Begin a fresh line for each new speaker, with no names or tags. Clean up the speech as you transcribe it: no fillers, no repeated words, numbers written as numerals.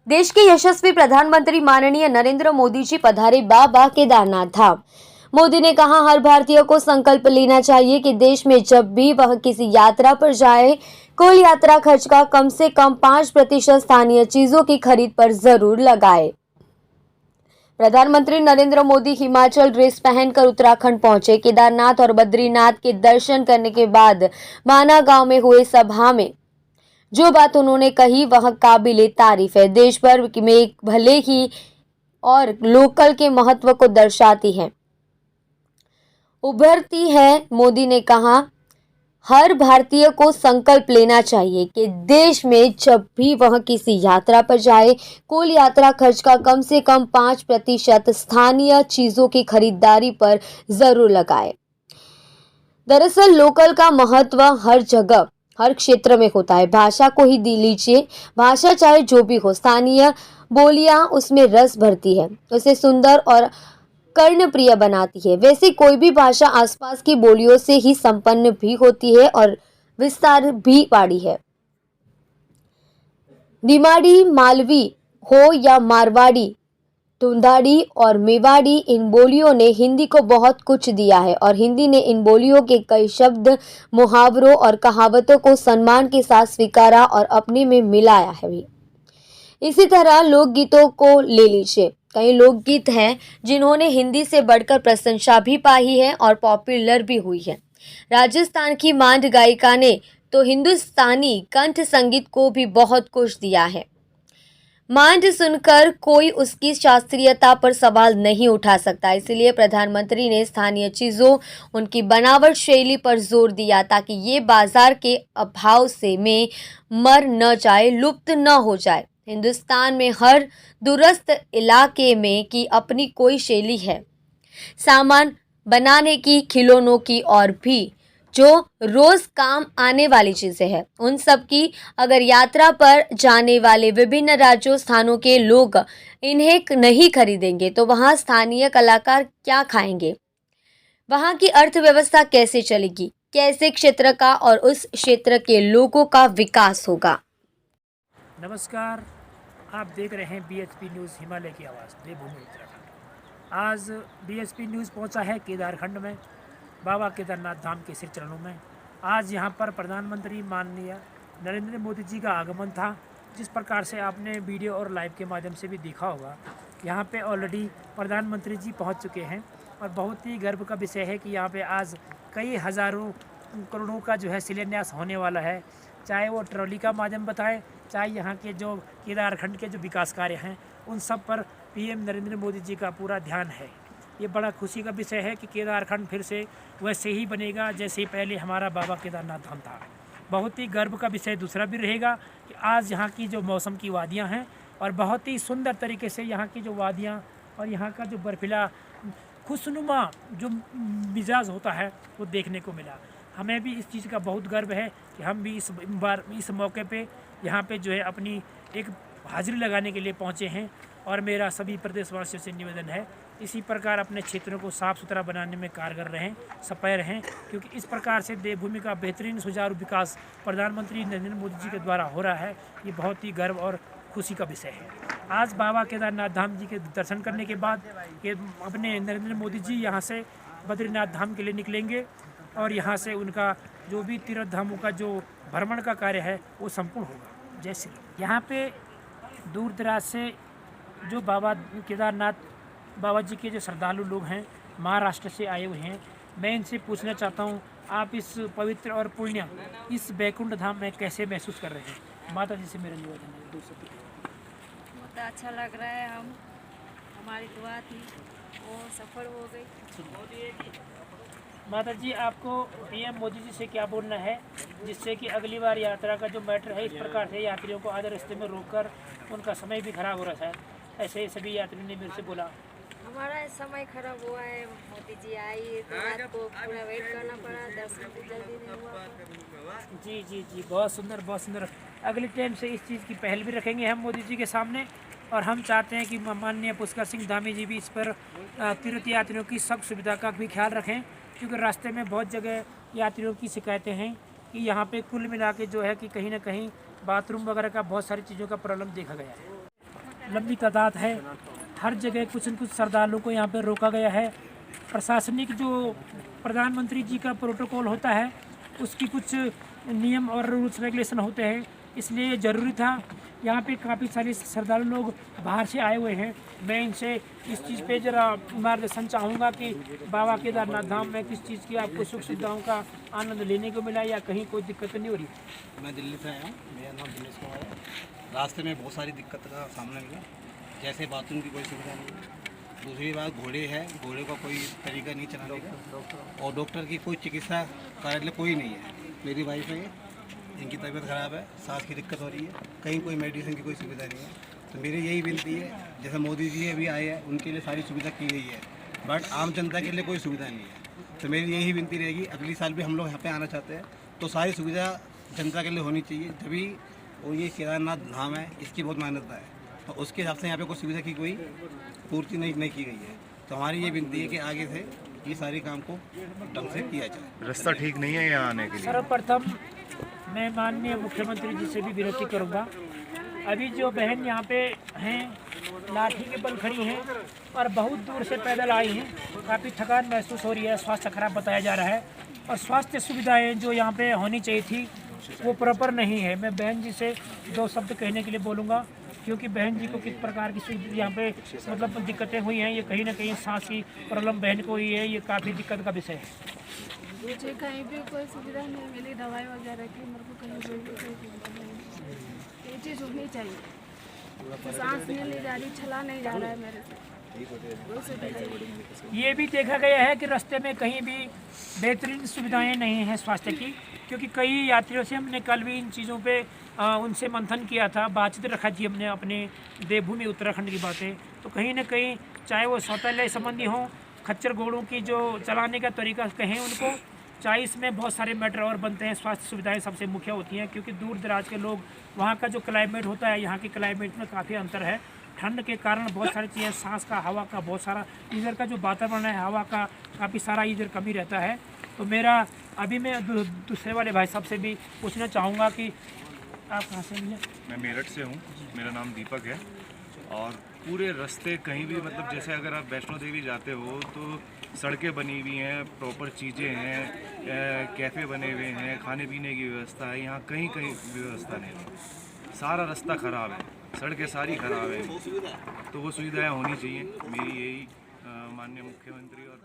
देश के यशस्वी प्रधानमंत्री माननीय नरेंद्र मोदी जी पधारे बाबा केदारनाथ धाम। मोदी ने कहा, हर भारतीय को संकल्प लेना चाहिए कि देश में जब भी वह किसी यात्रा पर जाए, कुल यात्रा खर्च का कम से कम 5% स्थानीय चीजों की खरीद पर जरूर लगाए। प्रधानमंत्री नरेंद्र मोदी हिमाचल ड्रेस पहनकर उत्तराखंड पहुंचे। केदारनाथ और बद्रीनाथ के दर्शन करने के बाद माना गांव में हुए सभा में जो बात उन्होंने कही वह काबिले तारीफ है। देश भर में भले ही और लोकल के महत्व को दर्शाती है, उभरती है। मोदी ने कहा, हर भारतीय को संकल्प लेना चाहिए कि देश में जब भी वह किसी यात्रा पर जाए, कुल यात्रा खर्च का कम से कम 5% स्थानीय चीजों की खरीदारी पर जरूर लगाए। दरअसल लोकल का महत्व हर जगह हर क्षेत्र में होता है। भाषा को ही लीजिए, भाषा चाहे जो भी हो, स्थानीय बोलियां उसमें रस भरती है, उसे सुंदर और कर्णप्रिय बनाती है। वैसे कोई भी भाषा आसपास की बोलियों से ही संपन्न भी होती है और विस्तार भी पाड़ी है। निमाड़ी, मालवी हो या मारवाड़ी, टुंडाड़ी और मेवाड़ी, इन बोलियों ने हिंदी को बहुत कुछ दिया है और हिंदी ने इन बोलियों के कई शब्द, मुहावरों और कहावतों को सम्मान के साथ स्वीकारा और अपने में मिलाया है भी। इसी तरह लोकगीतों को ले लीजिए। कई लोकगीत हैं जिन्होंने हिंदी से बढ़कर प्रशंसा भी पाई है और पॉपुलर भी हुई है। राजस्थान की मांड गायिका ने तो हिंदुस्तानी कंठ संगीत को भी बहुत कुछ दिया है। मांड सुनकर कोई उसकी शास्त्रीयता पर सवाल नहीं उठा सकता। इसलिए प्रधानमंत्री ने स्थानीय चीजों, उनकी बनावट शैली पर जोर दिया ताकि ये बाजार के अभाव से में मर न जाए, लुप्त न हो जाए। हिंदुस्तान में हर दूरस्थ इलाके में की अपनी कोई शैली है, सामान बनाने की, खिलौनों की और भी जो रोज काम आने वाली चीजें हैं, उन सब की अगर यात्रा पर जाने वाले विभिन्न राज्यों स्थानों के लोग इन्हें नहीं खरीदेंगे तो वहाँ स्थानीय कलाकार क्या खाएंगे? वहाँ की अर्थव्यवस्था कैसे चलेगी? कैसे क्षेत्र का और उस क्षेत्र के लोगों का विकास होगा?
नमस्कार, आप देख रहे हैं बीएचपी न्यूज़ हिमालय की आवाज़, देवभूमि उत्तराखंड। आज बीएचपी न्यूज़ पहुंचा है केदारखंड में, बाबा केदारनाथ धाम के श्री चरणों में। आज यहां पर प्रधानमंत्री माननीय नरेंद्र मोदी जी का आगमन था। जिस प्रकार से आपने वीडियो और लाइव के माध्यम से भी देखा होगा, यहां पे ऑलरेडी प्रधानमंत्री जी पहुंच चुके हैं और बहुत ही गर्व का विषय है कि यहां पे आज कई हज़ारों करोड़ों का जो है शिलान्यास होने वाला है। चाहे वो ट्रॉली का माध्यम बताएं, चाहे यहाँ के जो केदारखंड के जो विकास कार्य हैं, उन सब पर पीएम नरेंद्र मोदी जी का पूरा ध्यान है। ये बड़ा खुशी का विषय है कि केदारखंड फिर से वैसे ही बनेगा जैसे पहले हमारा बाबा केदारनाथ धाम था। बहुत ही गर्व का विषय दूसरा भी रहेगा कि आज यहाँ की जो मौसम की वादियाँ हैं और बहुत ही सुंदर तरीके से यहाँ की जो वादियाँ और यहाँ का जो बर्फीला खुशनुमा जो मिजाज होता है वो देखने को मिला। हमें भी इस चीज़ का बहुत गर्व है कि हम भी इस मौके पे यहाँ पे जो है अपनी एक हाजिरी लगाने के लिए पहुँचे हैं। और मेरा सभी प्रदेशवासियों से निवेदन है, इसी प्रकार अपने क्षेत्रों को साफ़ सुथरा बनाने में कारगर रहें, सफल रहें, क्योंकि इस प्रकार से देवभूमि का बेहतरीन सुचारू विकास प्रधानमंत्री नरेंद्र मोदी जी के द्वारा हो रहा है। ये बहुत ही गर्व और खुशी का विषय है। आज बाबा केदारनाथ धाम जी के दर्शन करने के बाद ये अपने नरेंद्र मोदी जी यहाँ से बद्रीनाथ धाम के लिए निकलेंगे और यहाँ से उनका जो भी तीर्थ धामों का जो भ्रमण का कार्य है वो संपूर्ण होगा। जय श्री राम। यहाँ पे दूर दराज से जो बाबा केदारनाथ बाबा जी के जो श्रद्धालु लोग हैं, महाराष्ट्र से आए हुए हैं, मैं इनसे पूछना चाहता हूँ, आप इस पवित्र और पुण्य इस बैकुंठ धाम में कैसे महसूस कर रहे हैं? माता जी से मेरा निवेदन है।
बहुत अच्छा लग रहा है। हमारी दुआ थी वो सफल हो गई।
माता जी, आपको पीएम मोदी जी से क्या बोलना है जिससे कि अगली बार यात्रा का जो मैटर है, इस प्रकार से यात्रियों को आधे रास्ते में रोककर उनका समय भी खराब हो रहा है, ऐसे सभी यात्रियों ने मेरे से बोला।
हमारा समय खराब हुआ है, मोदी जी आई तो आपको पूरा वेट करना पड़ा, दर्शन भी जल्दी नहीं हुआ।
जी जी जी, बहुत सुंदर बहुत सुंदर। अगले टाइम से इस चीज़ की पहल भी रखेंगे हम मोदी जी के सामने, और हम चाहते हैं कि माननीय पुष्कर सिंह धामी जी भी इस पर तीर्थ यात्रियों की सब सुविधा का भी ख्याल रखें, क्योंकि रास्ते में बहुत जगह यात्रियों की शिकायतें हैं कि यहाँ पे कुल मिला के जो है कि कहीं ना कहीं बाथरूम वगैरह का बहुत सारी चीज़ों का प्रॉब्लम देखा गया है। लंबी तादाद है। हर जगह कुछ न कुछ श्रद्धालुओं को यहाँ पे रोका गया है। प्रशासनिक जो प्रधानमंत्री जी का प्रोटोकॉल होता है उसकी कुछ नियम और रूल्स रेगुलेशन होते हैं, इसलिए ये ज़रूरी था। यहाँ पे काफ़ी सारे श्रद्धालु लोग बाहर से आए हुए हैं। मैं इनसे इस चीज़ पे ज़रा मार्गदर्शन चाहूँगा कि बाबा केदारनाथ धाम में किस चीज़ की आपको सुख सुविधाओं का आनंद लेने को मिला या कहीं कोई दिक्कत नहीं हो रही।
मैं दिल्ली से आया हूँ, मेरा नाम दिनेश कुमार है। रास्ते में बहुत सारी दिक्कत का सामना मिला, जैसे बाथरूम की कोई सुविधा नहीं है। दूसरी बात घोड़े है, घोड़े का कोई तरीका नहीं चलाने का, और डॉक्टर की कोई चिकित्सा कार्यालय कोई नहीं है। मेरी वाइफ है, इनकी तबीयत ख़राब है, सांस की दिक्कत हो रही है, कहीं कोई मेडिसिन की कोई सुविधा नहीं है। तो मेरी यही विनती है, जैसे मोदी जी अभी आए हैं उनके लिए सारी सुविधा की गई है, बट आम जनता के लिए कोई सुविधा नहीं है। तो मेरी यही विनती रहेगी, अगली साल भी हम लोग यहाँ पे आना चाहते हैं तो सारी सुविधा जनता के लिए होनी चाहिए, तभी। और ये केदारनाथ धाम है, इसकी बहुत मान्यता है, और उसके हिसाब से यहाँ पे कोई सुविधा की कोई पूर्ति नहीं की गई है। तो हमारी ये विनती है कि आगे से ये सारे काम को ढंग से किया जाए।
रास्ता ठीक नहीं है यहाँ आने के लिए।
सर्वप्रथम मैं माननीय मुख्यमंत्री जी से भी विनती करूंगा, अभी जो बहन यहाँ पे हैं लाठी के बल खड़ी हैं और बहुत दूर से पैदल आई हैं, काफ़ी थकान महसूस हो रही है, स्वास्थ्य खराब बताया जा रहा है, और स्वास्थ्य सुविधाएं जो यहाँ पे होनी चाहिए थी वो प्रॉपर नहीं है। मैं बहन जी से दो शब्द कहने के लिए बोलूँगा, क्योंकि बहन जी को किस प्रकार की यहाँ पे मतलब दिक्कतें हुई हैं, ये कहीं ना कहीं सांस की प्रॉब्लम बहन को हुई है, ये काफ़ी दिक्कत का विषय है।
मुझे कहीं भी कोई सुविधा नहीं मिली, दवाई वगैरह की, मेरे को कहीं भी कोई सुविधा नहीं मिली। ये चीज़ होनी चाहिए। सांस नहीं ली जा रही, चला नहीं जा रहा है मेरे से।
ये भी देखा गया है कि रास्ते में कहीं भी बेहतरीन सुविधाएं नहीं हैं स्वास्थ्य की, क्योंकि कई यात्रियों से हमने कल भी इन चीज़ों पे उनसे मंथन किया था, बातचीत रखा थी हमने अपने देवभूमि उत्तराखंड की बातें। तो कहीं ना कहीं चाहे वो शौचालय संबंधी हों, खच्चर घोड़ों की जो चलाने का तरीका कहें उनको, चाहे इसमें बहुत सारे मैटर और बनते हैं। स्वास्थ्य सुविधाएं सबसे मुख्य होती हैं, क्योंकि दूर दराज के लोग, वहाँ का जो क्लाइमेट होता है यहाँ के क्लाइमेट में काफ़ी अंतर है। ठंड के कारण बहुत सारी चीज़ें, सांस का, हवा का, बहुत सारा इधर का जो वातावरण है हवा का काफ़ी सारा इधर कमी रहता है। तो मेरा अभी मैं दूसरे वाले भाई साहब से भी पूछना चाहूँगा कि आप कहाँ से हैं?
मैं मेरठ से हूँ, मेरा नाम दीपक है। और पूरे रास्ते कहीं भी मतलब जैसे अगर आप वैष्णो देवी जाते हो तो सड़कें बनी हुई हैं, प्रॉपर चीज़ें हैं, कैफ़े बने हुए हैं, खाने पीने की व्यवस्था है। यहाँ कहीं कहीं व्यवस्था नहीं है, सारा रास्ता ख़राब है, सड़कें सारी ख़राब है। तो वो सुविधाएं होनी चाहिए, मेरी यही माननीय मुख्यमंत्री और